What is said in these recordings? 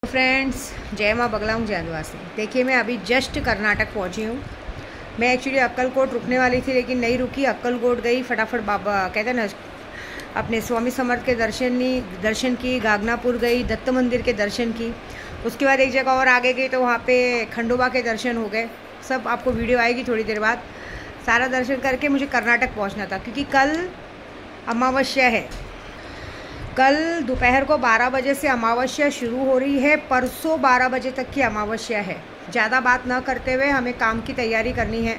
Friends, जय माँ बगलामुख जयंतवासी। देखिए, मैं अभी जस्ट कर्नाटक पहुँची हूँ। मैं एक्चुअली अक्कलकोट रुकने वाली थी, लेकिन नहीं रुकी। अक्कलकोट गई, फटाफट बाबा कहते हैं ना अपने स्वामी समर्थ के दर्शन की, गागनापुर गई, दत्त मंदिर के दर्शन की। उसके बाद एक जगह और आगे गई तो वहाँ पे खंडोबा के दर्शन हो गए। सब आपको वीडियो आएगी थोड़ी देर बाद। सारा दर्शन करके मुझे कर्नाटक पहुँचना था, क्योंकि कल अमावस्या है। कल दोपहर को 12 बजे से अमावस्या शुरू हो रही है। परसों 12 बजे तक की अमावस्या है। ज़्यादा बात ना करते हुए हमें काम की तैयारी करनी है।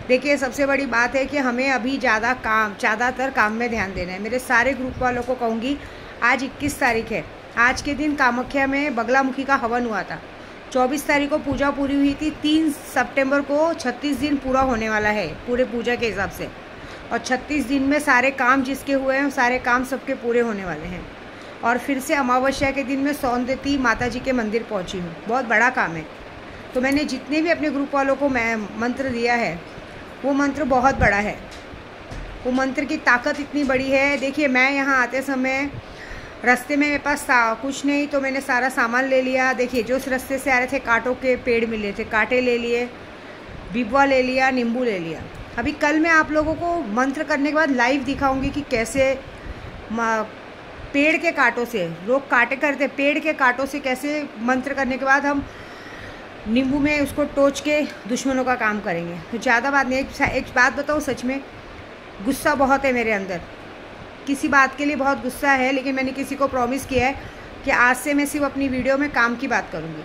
देखिए, सबसे बड़ी बात है कि हमें अभी ज़्यादातर काम में ध्यान देना है। मेरे सारे ग्रुप वालों को कहूँगी, आज 21 तारीख है। आज के दिन कामाख्या में बगलामुखी का हवन हुआ था। 24 तारीख को पूजा पूरी हुई थी। 3 सितंबर को 36 दिन पूरा होने वाला है पूरे पूजा के हिसाब से। और 36 दिन में सारे काम जिसके हुए हैं सारे काम सबके पूरे होने वाले हैं। और फिर से अमावस्या के दिन मैं सौंदती माता जी के मंदिर पहुंची हूँ। बहुत बड़ा काम है। तो मैंने जितने भी अपने ग्रुप वालों को मैं मंत्र दिया है, वो मंत्र बहुत बड़ा है। वो मंत्र की ताकत इतनी बड़ी है। देखिए, मैं यहाँ आते समय रास्ते में मेरे पास कुछ नहीं, तो मैंने सारा सामान ले लिया। देखिए, जो उस रास्ते से आ रहे थे, कांटों के पेड़ मिले थे, कांटे ले लिए, बिबवा ले लिया, नींबू ले लिया। अभी कल मैं आप लोगों को मंत्र करने के बाद लाइव दिखाऊंगी कि कैसे पेड़ के कांटों से लोग काटे करते, पेड़ के कांटों से कैसे मंत्र करने के बाद हम नींबू में उसको टोच के दुश्मनों का काम करेंगे। तो ज़्यादा बात नहीं। एक बात बताऊँ, सच में गुस्सा बहुत है मेरे अंदर। किसी बात के लिए बहुत गुस्सा है, लेकिन मैंने किसी को प्रॉमिस किया है कि आज से मैं सिर्फ अपनी वीडियो में काम की बात करूँगी।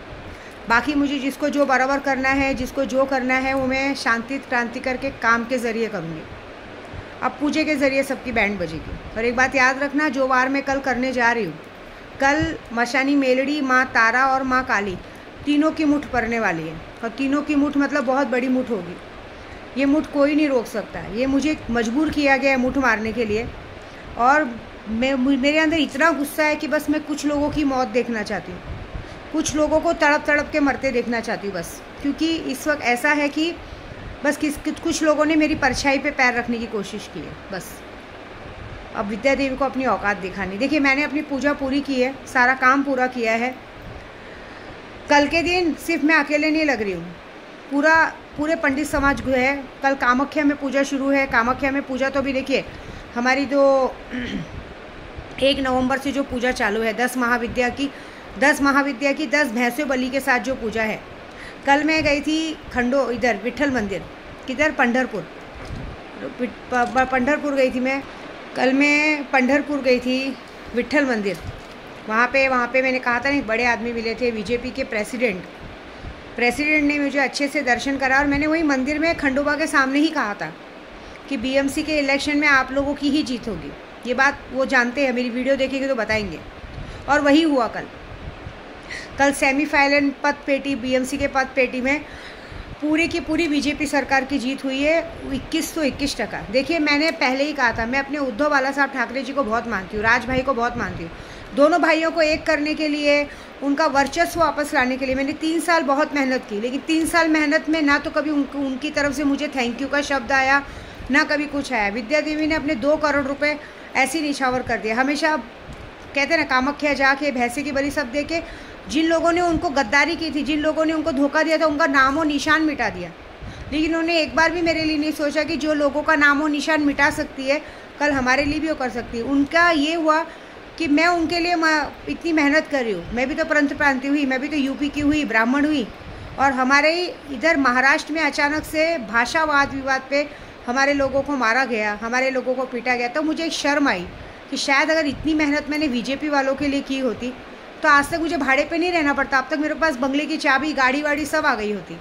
बाकी मुझे जिसको जो बराबर करना है, जिसको जो करना है, वो मैं शांति क्रांति करके काम के ज़रिए करूँगी। अब पूजे के ज़रिए सबकी बैंड बजेगी। और एक बात याद रखना, जो वार मैं कल करने जा रही हूँ, कल मशानी मेलड़ी, माँ तारा और माँ काली तीनों की मुठ पड़ने वाली है। और तीनों की मुठ मतलब बहुत बड़ी मुठ होगी। ये मुठ कोई नहीं रोक सकता। ये मुझे मजबूर किया गया है मुठ मारने के लिए। और मेरे अंदर इतना गुस्सा है कि बस मैं कुछ लोगों की मौत देखना चाहती हूँ, कुछ लोगों को तड़प तड़प के मरते देखना चाहती हूँ बस। क्योंकि इस वक्त ऐसा है कि बस कुछ लोगों ने मेरी परछाई पे पैर रखने की कोशिश की है बस। अब विद्या देवी को अपनी औकात दिखानी। देखिए, मैंने अपनी पूजा पूरी की है, सारा काम पूरा किया है। कल के दिन सिर्फ मैं अकेले नहीं लग रही हूँ, पूरे पंडित समाज है। कल कामाख्या में पूजा शुरू है। कामाख्या में पूजा तो भी देखिए, हमारी जो 1 नवंबर से जो पूजा चालू है, 10 महाविद्या की 10 भैंसों बलि के साथ जो पूजा है। कल मैं गई थी इधर विठल मंदिर, किधर पंढरपुर गई थी मैं। कल मैं पंढरपुर गई थी विठल मंदिर। वहाँ पे मैंने कहा था, एक बड़े आदमी मिले थे, बीजेपी के प्रेसिडेंट ने मुझे अच्छे से दर्शन करा। और मैंने वही मंदिर में खंडोबा के सामने ही कहा था कि बीएमसी के इलेक्शन में आप लोगों की ही जीत होगी। ये बात वो जानते हैं, मेरी वीडियो देखेंगे तो बताएंगे। और वही हुआ कल सेमीफाइनल पदपेटी, बीएमसी के पदपेटी में पूरी की पूरी बीजेपी सरकार की जीत हुई है, 21% देखिए, मैंने पहले ही कहा था, मैं अपने उद्धव बाला साहब ठाकरे जी को बहुत मानती हूँ, राज भाई को बहुत मानती हूँ। दोनों भाइयों को एक करने के लिए, उनका वर्चस्व वापस लाने के लिए मैंने 3 साल बहुत मेहनत की। लेकिन 3 साल मेहनत में ना तो कभी उनकी तरफ से मुझे थैंक यू का शब्द आया, ना कभी कुछ आया। विद्या देवी ने अपने 2 करोड़ रुपए ऐसे ही निछावर कर दिया। हमेशा कहते हैं ना, कामाख्या जाके भैंसे की बलि सब दे के जिन लोगों ने उनको गद्दारी की थी, जिन लोगों ने उनको धोखा दिया था, उनका नाम और निशान मिटा दिया। लेकिन उन्होंने एक बार भी मेरे लिए नहीं सोचा कि जो लोगों का नाम और निशान मिटा सकती है, कल हमारे लिए भी वो कर सकती है। उनका ये हुआ कि मैं उनके लिए इतनी मेहनत कर रही हूँ। मैं भी तो पंत प्रांति हुई, मैं भी तो यूपी की हुई, ब्राह्मण हुई। और हमारे इधर महाराष्ट्र में अचानक से भाषा वाद विवाद पे हमारे लोगों को मारा गया, हमारे लोगों को पीटा गया। तो मुझे एक शर्म आई कि शायद अगर इतनी मेहनत मैंने बीजेपी वालों के लिए की होती तो आज तक मुझे भाड़े पे नहीं रहना पड़ता। अब तक मेरे पास बंगले की चाबी, गाड़ी वाड़ी सब आ गई होती।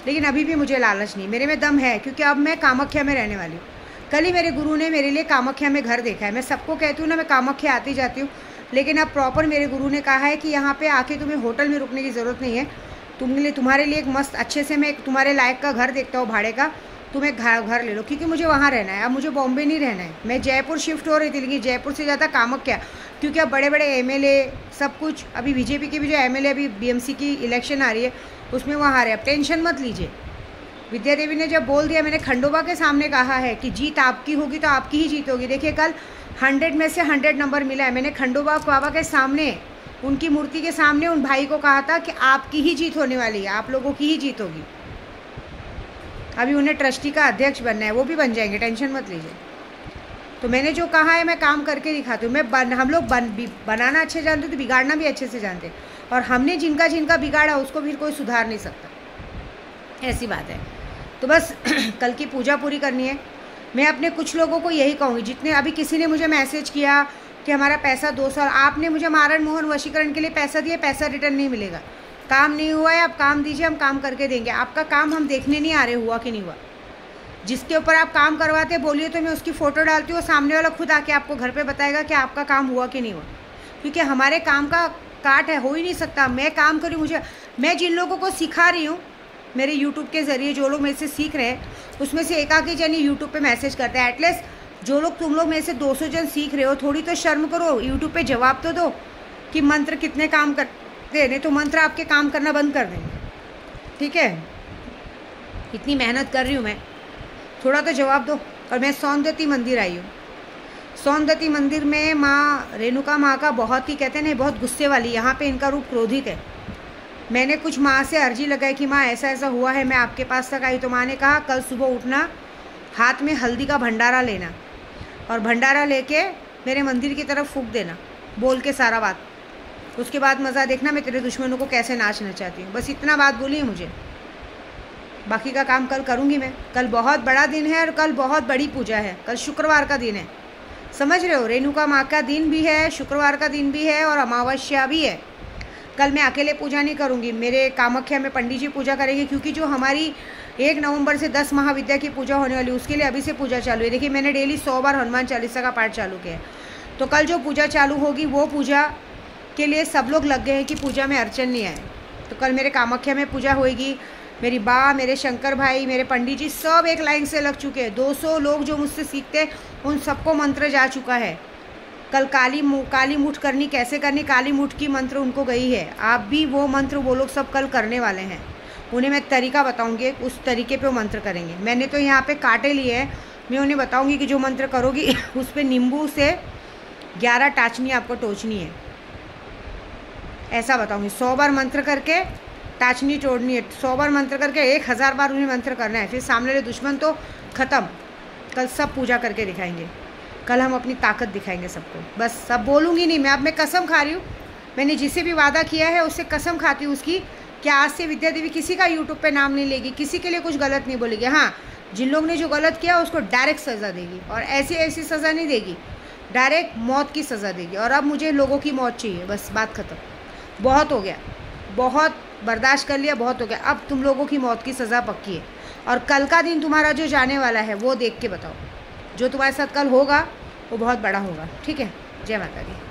लेकिन अभी भी मुझे लालच नहीं, मेरे में दम है, क्योंकि अब मैं कामाख्या में रहने वाली हूँ। कल ही मेरे गुरु ने मेरे लिए कामाख्या में घर देखा है। मैं सबको कहती हूँ ना, मैं कामाख्या आती जाती हूँ, लेकिन अब प्रॉपर मेरे गुरु ने कहा है कि यहाँ पे आके तुम्हें होटल में रुकने की ज़रूरत नहीं है। तुम्हारे लिए एक मस्त अच्छे से मैं तुम्हारे लायक का घर देखता हूँ भाड़े का, तुम एक घर ले लो, क्योंकि मुझे वहाँ रहना है। अब मुझे बॉम्बे नहीं रहना है। मैं जयपुर शिफ्ट हो रही थी, लेकिन जयपुर से ज़्यादा कामाख्या, क्योंकि अब बड़े बड़े एमएलए सब कुछ, अभी बीजेपी की भी जो एमएलए, अभी बीएमसी की इलेक्शन आ रही है, उसमें वहाँ आ रहे। अब टेंशन मत लीजिए। विद्या देवी ने जब बोल दिया, मैंने खंडोबा के सामने कहा है कि जीत आपकी होगी तो आपकी ही जीत होगी। देखिए, कल 100 में से 100 नंबर मिला है। मैंने खंडोबा बाबा के सामने उनकी मूर्ति के सामने उन भाई को कहा था कि आपकी ही जीत होने वाली है, आप लोगों की ही जीत होगी। अभी उन्हें ट्रस्टी का अध्यक्ष बनना है, वो भी बन जाएंगे, टेंशन मत लीजिए। तो मैंने जो कहा है मैं काम करके दिखाती हूँ। हम लोग बनाना अच्छे जानते तो बिगाड़ना भी अच्छे से जानते, और हमने जिनका जिनका बिगाड़ा उसको फिर कोई सुधार नहीं सकता, ऐसी बात है। तो बस कल की पूजा पूरी करनी है। मैं अपने कुछ लोगों को यही कहूँगी, जितने अभी किसी ने मुझे मैसेज किया कि हमारा पैसा 200, आपने मुझे मारण मोहन वशीकरण के लिए पैसा दिया, पैसा रिटर्न नहीं मिलेगा। काम नहीं हुआ है, आप काम दीजिए, हम काम करके देंगे। आपका काम हम देखने नहीं आ रहे हुआ कि नहीं हुआ। जिसके ऊपर आप काम करवाते बोलिए तो मैं उसकी फ़ोटो डालती हूँ, सामने वाला खुद आके आपको घर पे बताएगा कि आपका काम हुआ कि नहीं हुआ, क्योंकि हमारे काम का काट है, हो ही नहीं सकता। मैं काम करूँ, मैं जिन लोगों को सिखा रही हूँ मेरे यूट्यूब के ज़रिए, जो लोग मेरे से सीख रहे हैं उसमें से एकाकी जन यूट्यूब पे मैसेज करते हैं। एटलीस्ट जो लोग तुम लोग मेरे से 200 जन सीख रहे हो, थोड़ी तो शर्म करो, यूट्यूब पे जवाब तो दो कि मंत्र कितने काम करते हैं, नहीं तो मंत्र आपके काम करना बंद कर देंगे। ठीक है, इतनी मेहनत कर रही हूँ मैं, थोड़ा तो जवाब दो। और मैं सौंदती मंदिर आई हूँ। सौंदती मंदिर में माँ रेणुका माँ का बहुत ही, कहते हैं बहुत गुस्से वाली, यहाँ पे इनका रूप क्रोधित है। मैंने कुछ माँ से अर्जी लगाई कि माँ ऐसा ऐसा हुआ है, मैं आपके पास तक आई। तो माँ ने कहा कल सुबह उठना, हाथ में हल्दी का भंडारा लेना और भंडारा लेके मेरे मंदिर की तरफ फूंक देना, बोल के सारा बात। उसके बाद मज़ा देखना मैं तेरे दुश्मनों को कैसे नाच नचाती हूँ। बस इतना बात बोली है मुझे, बाकी का काम कल करूँगी मैं। कल बहुत बड़ा दिन है और कल बहुत बड़ी पूजा है। कल शुक्रवार का दिन है, समझ रहे हो, रेणुका माँ का दिन भी है, शुक्रवार का दिन भी है और अमावस्या भी है। कल मैं अकेले पूजा नहीं करूँगी, मेरे कामाख्या में पंडित जी पूजा करेंगे, क्योंकि जो हमारी 1 नवंबर से 10 महाविद्या की पूजा होने वाली, उसके लिए अभी से पूजा चालू है। देखिए मैंने डेली 100 बार हनुमान चालीसा का पाठ चालू किया है। तो कल जो पूजा चालू होगी वो पूजा के लिए सब लोग लग गए हैं कि पूजा में अर्चन नहीं आए। तो कल मेरे कामाख्या में पूजा होएगी। मेरी बा, मेरे शंकर भाई, मेरे पंडित जी सब एक लाइन से लग चुके हैं। 200 लोग जो मुझसे सीखते हैं उन सबको मंत्र जा चुका है। कल काली मुठ करनी, कैसे करनी, काली मुठ की मंत्र उनको गई है। आप भी वो मंत्र वो लोग सब कल करने वाले हैं। उन्हें मैं तरीका बताऊंगी, उस तरीके पे वो मंत्र करेंगे। मैंने तो यहाँ पे कांटे लिए हैं, मैं उन्हें बताऊंगी कि जो मंत्र करोगी उस पर नींबू से 11 टाचनी आपको टोचनी है, ऐसा बताऊंगी। 100 बार मंत्र करके टाचनी तोड़नी है, 100 बार मंत्र करके 1000 बार उन्हें मंत्र करना है, फिर सामने वाले दुश्मन तो ख़त्म। कल सब पूजा करके दिखाएंगे, कल हम अपनी ताकत दिखाएंगे सबको। बस सब बोलूँगी नहीं मैं, अब मैं कसम खा रही हूँ। मैंने जिसे भी वादा किया है उससे कसम खाती हूँ उसकी, कि आज से विद्या देवी किसी का यूट्यूब पे नाम नहीं लेगी, किसी के लिए कुछ गलत नहीं बोलेगी। हाँ, जिन लोग ने जो गलत किया उसको डायरेक्ट सज़ा देगी, और ऐसी ऐसी सज़ा नहीं देगी, डायरेक्ट मौत की सज़ा देगी। और अब मुझे लोगों की मौत चाहिए, बस बात ख़त्म। बहुत हो गया, बहुत बर्दाश्त कर लिया, बहुत हो गया। अब तुम लोगों की मौत की सज़ा पक्की है। और कल का दिन तुम्हारा जो जाने वाला है वो देख के बताओ, जो तुम्हारे साथ कल होगा वो बहुत बड़ा होगा। ठीक है, जय माता दी।